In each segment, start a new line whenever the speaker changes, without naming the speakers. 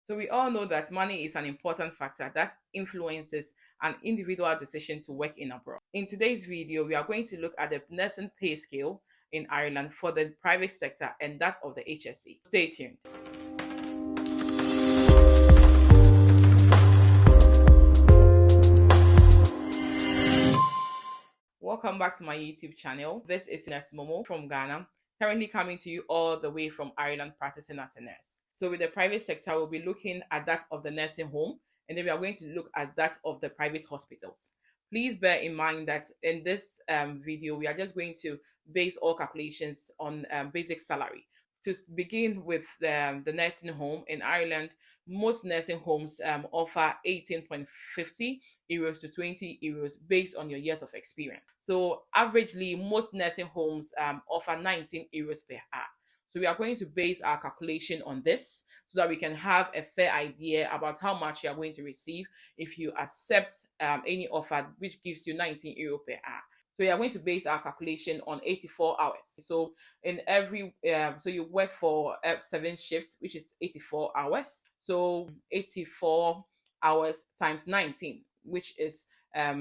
So we all know that money is an important factor that influences an individual decision to work in abroad. In today's video, we are going to look at the nursing pay scale in Ireland for the private sector and that of the HSE. Stay tuned. Welcome back to my YouTube channel. This is Nurse Momo from Ghana, currently coming to you all the way from Ireland practicing as a nurse. So with the private sector, we'll be looking at that of the nursing home, and then we are going to look at that of the private hospitals. Please bear in mind that in this video, we are just going to base all calculations on basic salary. To begin with the nursing home in Ireland, most nursing homes offer 18.50 euros to 20 euros based on your years of experience. So averagely, most nursing homes offer 19 euros per hour. So we are going to base our calculation on this so that we can have a fair idea about how much you are going to receive if you accept any offer which gives you 19 euro per hour. So you are going to base our calculation on 84 hours. So in every, so you work for 7 shifts, which is 84 hours. So 84 hours times 19, which is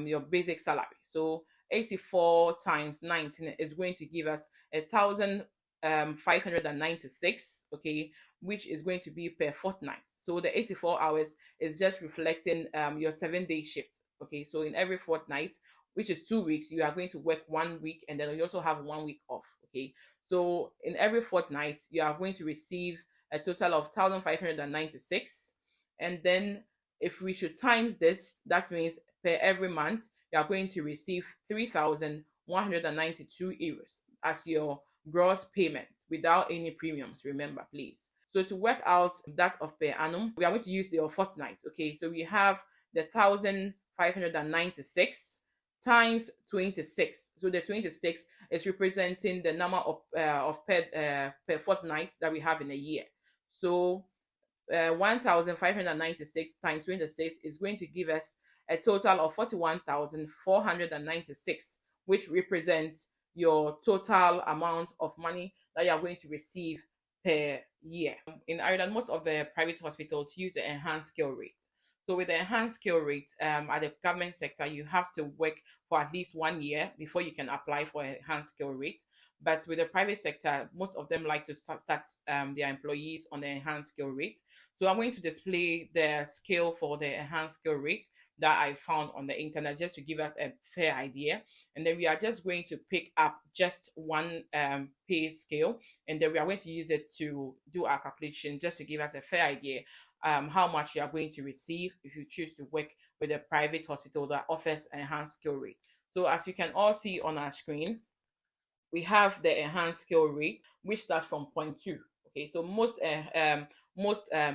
your basic salary. So 84 times 19 is going to give us 1,596, okay, which is going to be per fortnight. So the 84 hours is just reflecting your 7-day shift. Okay, so in every fortnight, which is 2 weeks, you are going to work 1 week and then you also have 1 week off. Okay, so in every fortnight, you are going to receive a total of 1,596, and then if we should times this, that means per every month you are going to receive 3,192 euros as your gross payment without any premiums. Remember, please. So to work out that of per annum, we are going to use your fortnight. Okay, so we have the 1,596 times 26. So the 26 is representing the number of per fortnight that we have in a year. So 1,596 times 26 is going to give us a total of 41,496, which represents your total amount of money that you are going to receive per year. In Ireland, most of the private hospitals use the enhanced scale rate. So with the enhanced scale rate at the government sector, you have to work for at least 1 year before you can apply for an enhanced scale rate. But with the private sector, most of them like to start their employees on the enhanced scale rate. So I'm going to display the scale for the enhanced scale rate that I found on the internet just to give us a fair idea. And then we are just going to pick up just one pay scale, and then we are going to use it to do our calculation just to give us a fair idea how much you are going to receive if you choose to work with a private hospital that offers enhanced scale rate. So as you can all see on our screen, we have the enhanced scale rate, which starts from point 2. Okay, so most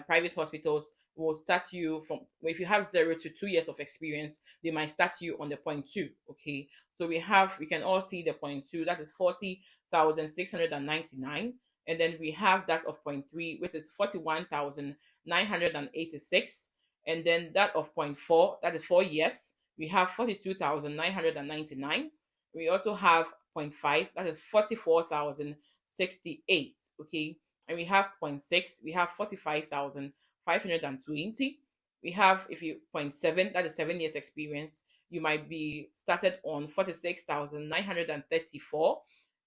private hospitals will start you from, if you have 0 to 2 years of experience, they might start you on the point 2. Okay, so we can all see the point 2, that is 40,699, and then we have that of point 3, which is 41,986, and then that of point 4, that is 4 years, we have 42,999. We also have 0.5, that is 44,068. Okay, and we have 0.6, we have 45,520. We have, if you 0.7, that is 7 years experience, you might be started on 46,934.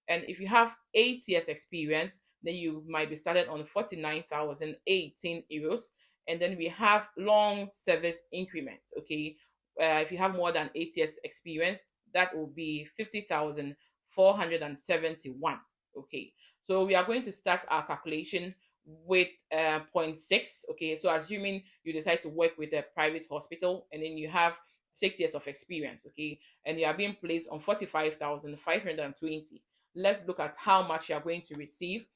And if you have 8 years experience, then you might be started on 49,018 euros. And then we have long service increment. Okay, if you have more than 8 years experience, that will be 50,471. Okay, so we are going to start our calculation with 0.6. Okay, so assuming you decide to work with a private hospital and then you have 6 years of experience, okay, and you are being placed on 45,520. Let's look at how much you are going to receive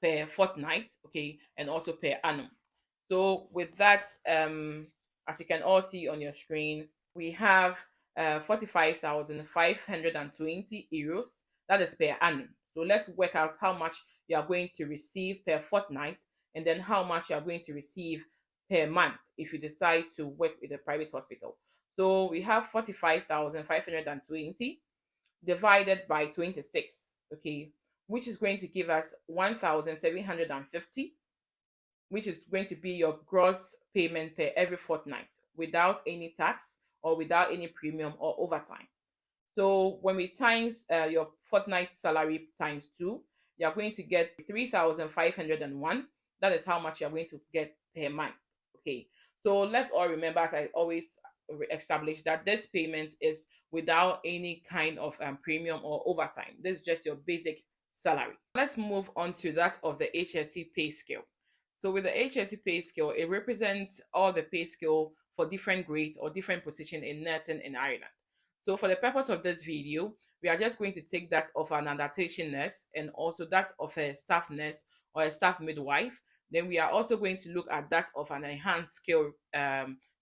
per fortnight, okay, and also per annum. So with that, as you can all see on your screen, we have 45,520 euros. That is per annum. So let's work out how much you are going to receive per fortnight and then how much you are going to receive per month if you decide to work with a private hospital. So we have 45,520 divided by 26, okay, which is going to give us 1,750. which is going to be your gross payment per every fortnight without any tax or without any premium or overtime. So when we times your fortnight salary times two, you are going to get 3,501. That is how much you are going to get per month. Okay. So let's all remember, as I always establish, that this payment is without any kind of premium or overtime. This is just your basic salary. Let's move on to that of the HSE pay scale. So with the HSE pay scale, it represents all the pay scale for different grades or different position in nursing in Ireland. So for the purpose of this video, we are just going to take that of an adaptation nurse and also that of a staff nurse or a staff midwife. Then we are also going to look at that of an enhanced scale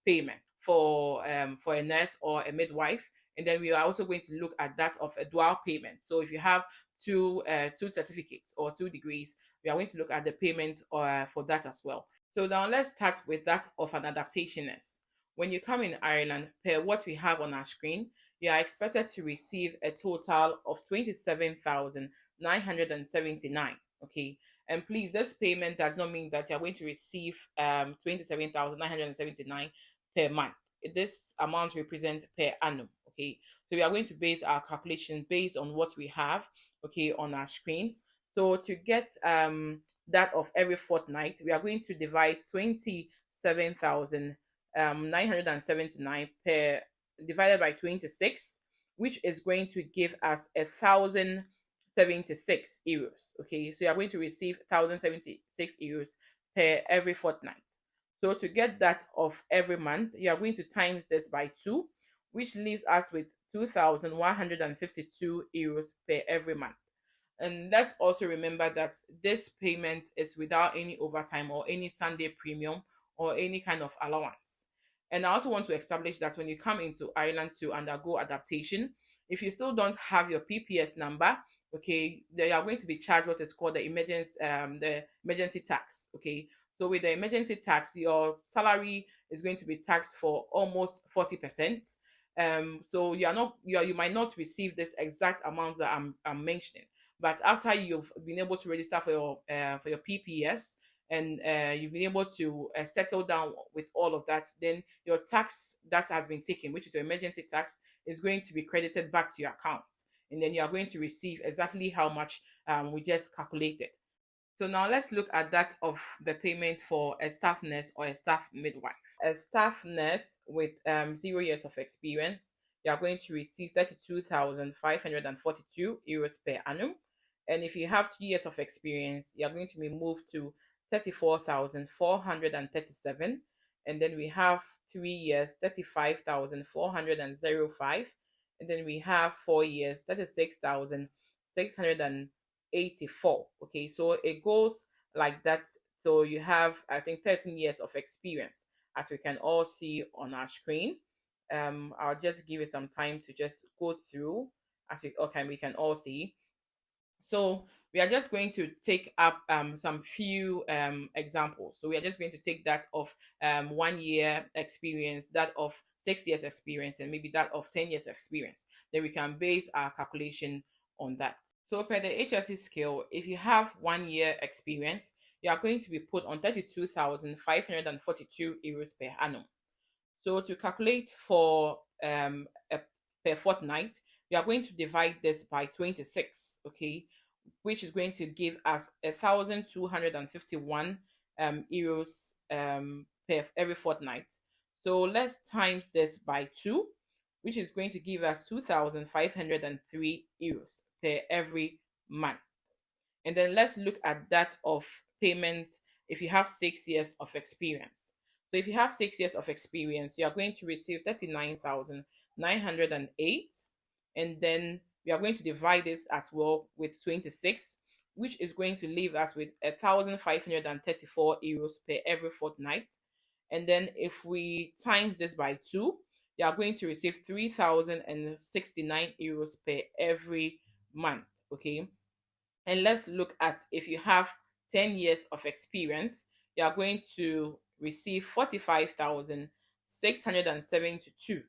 payment for a nurse or a midwife. And then we are also going to look at that of a dual payment. So if you have two certificates or 2 degrees, we are going to look at the payment for that as well. So now let's start with that of an adaptation nurse. When you come in Ireland, per what we have on our screen, you are expected to receive a total of 27,979. Okay. And please, this payment does not mean that you're going to receive 27,979 per month. This amount represents per annum. Okay. So we are going to base our calculation based on what we have, okay, on our screen. So to get that of every fortnight, we are going to divide 27,979 per divided by 26, which is going to give us 1,076 euros. Okay, so you are going to receive 1,076 euros per every fortnight. So to get that of every month, you are going to times this by 2, which leaves us with 2,152 euros per every month. And let's also remember that this payment is without any overtime or any Sunday premium or any kind of allowance. And I also want to establish that when you come into Ireland to undergo adaptation, if you still don't have your PPS number, okay, they are going to be charged what is called the emergency tax. Okay, so with the emergency tax, your salary is going to be taxed for almost 40%. So you might not receive this exact amount that I'm mentioning, but after you've been able to register for your PPS and you've been able to settle down with all of that, then your tax that has been taken, which is your emergency tax, is going to be credited back to your account. And then you are going to receive exactly how much we just calculated. So now let's look at that of the payment for a staff nurse or a staff midwife. A staff nurse with 0 years of experience, you are going to receive 32,542 euros per annum. And if you have 2 years of experience, you are going to be moved to 34,437. And then we have 3 years, 35,405. And then we have 4 years, 36,684. Okay, so it goes like that. So you have, I think, 13 years of experience, as we can all see on our screen. I'll just give it some time to just go through as we can all see. So we are just going to take up some few examples. So we are just going to take that of 1 year experience, that of 6 years experience, and maybe that of 10 years experience. Then we can base our calculation on that. So per the HSE scale, if you have 1 year experience, you are going to be put on 32,542 euros per annum. So to calculate for per fortnight, we are going to divide this by 26, okay, which is going to give us 1,251 euros per every fortnight. So let's times this by 2, which is going to give us 2,503 euros per every month. And then let's look at that of payment if you have 6 years of experience. So if you have 6 years of experience, you are going to receive 39,908. And then we are going to divide this as well with 26, which is going to leave us with 1,534 euros per every fortnight. And then if we times this by 2, you are going to receive 3,069 euros per every month. Okay. And let's look at if you have 10 years of experience, you are going to receive 45,672.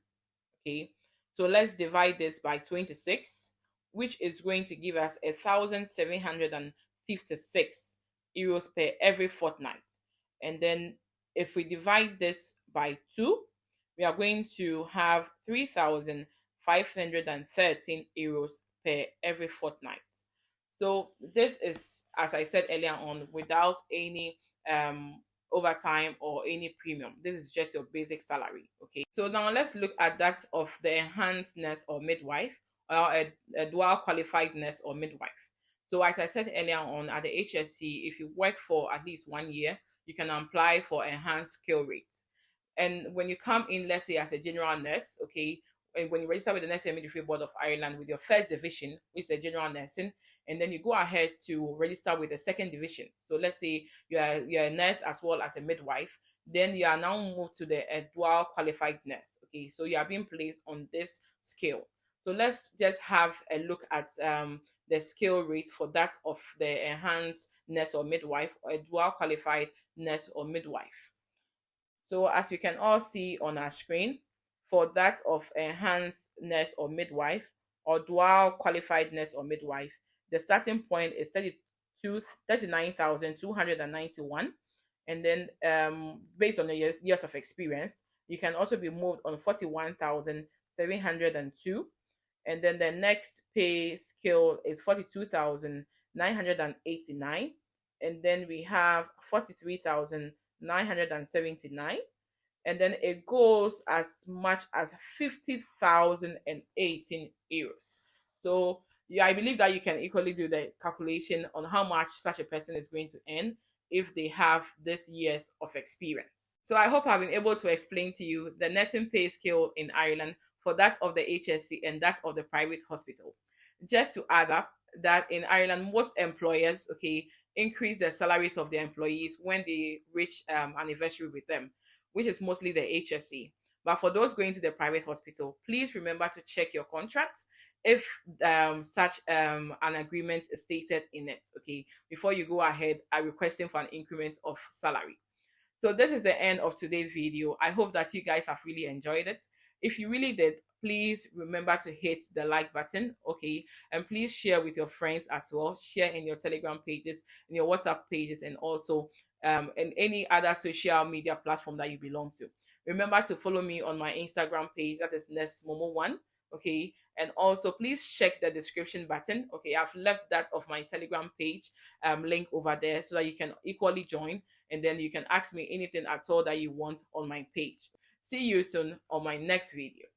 Okay. So let's divide this by 26, which is going to give us 1,756 euros per every fortnight. And then if we divide this by 2, we are going to have 3,513 euros per every fortnight. So this is, as I said earlier on, without any um overtime or any premium. This is just your basic salary. Okay. So now let's look at that of the enhanced nurse or midwife, or a dual qualified nurse or midwife. So as I said earlier on, at the HSC, if you work for at least 1 year, you can apply for enhanced skill rates. And when you come in, let's say as a general nurse, okay, and when you register with the Nursing and Midwifery Board of Ireland with your first division, which is a general nursing, and then you go ahead to register with the second division. So let's say you're a nurse as well as a midwife, then you are now moved to the dual qualified nurse. Okay, so you are being placed on this scale. So let's just have a look at the scale rate for that of the enhanced nurse or midwife, or a dual qualified nurse or midwife. So as you can all see on our screen, for that of enhanced nurse or midwife or dual qualified nurse or midwife, the starting point is 39,291. And then based on the years of experience, you can also be moved on 41,702. And then the next pay scale is 42,989. And then we have 43,979, and then it goes as much as 50,018 euros. So yeah, I believe that you can equally do the calculation on how much such a person is going to earn if they have this years of experience. So I hope I've been able to explain to you the nursing pay scale in Ireland for that of the HSC and that of the private hospital. Just to add up that in Ireland, most employers, okay, increase the salaries of their employees when they reach anniversary with them, which is mostly the HSC. But for those going to the private hospital, please remember to check your contract if such an agreement is stated in it, okay, before you go ahead requesting for an increment of salary. So this is the end of today's video. I hope that you guys have really enjoyed it. If you really did, please remember to hit the like button, okay? And please share with your friends as well. Share in your Telegram pages, in your WhatsApp pages, and also in any other social media platform that you belong to. Remember to follow me on my Instagram page, that is NestMomo1, okay? And also please check the description button, okay? I've left that of my Telegram page link over there so that you can equally join, and then you can ask me anything at all that you want on my page. See you soon on my next video.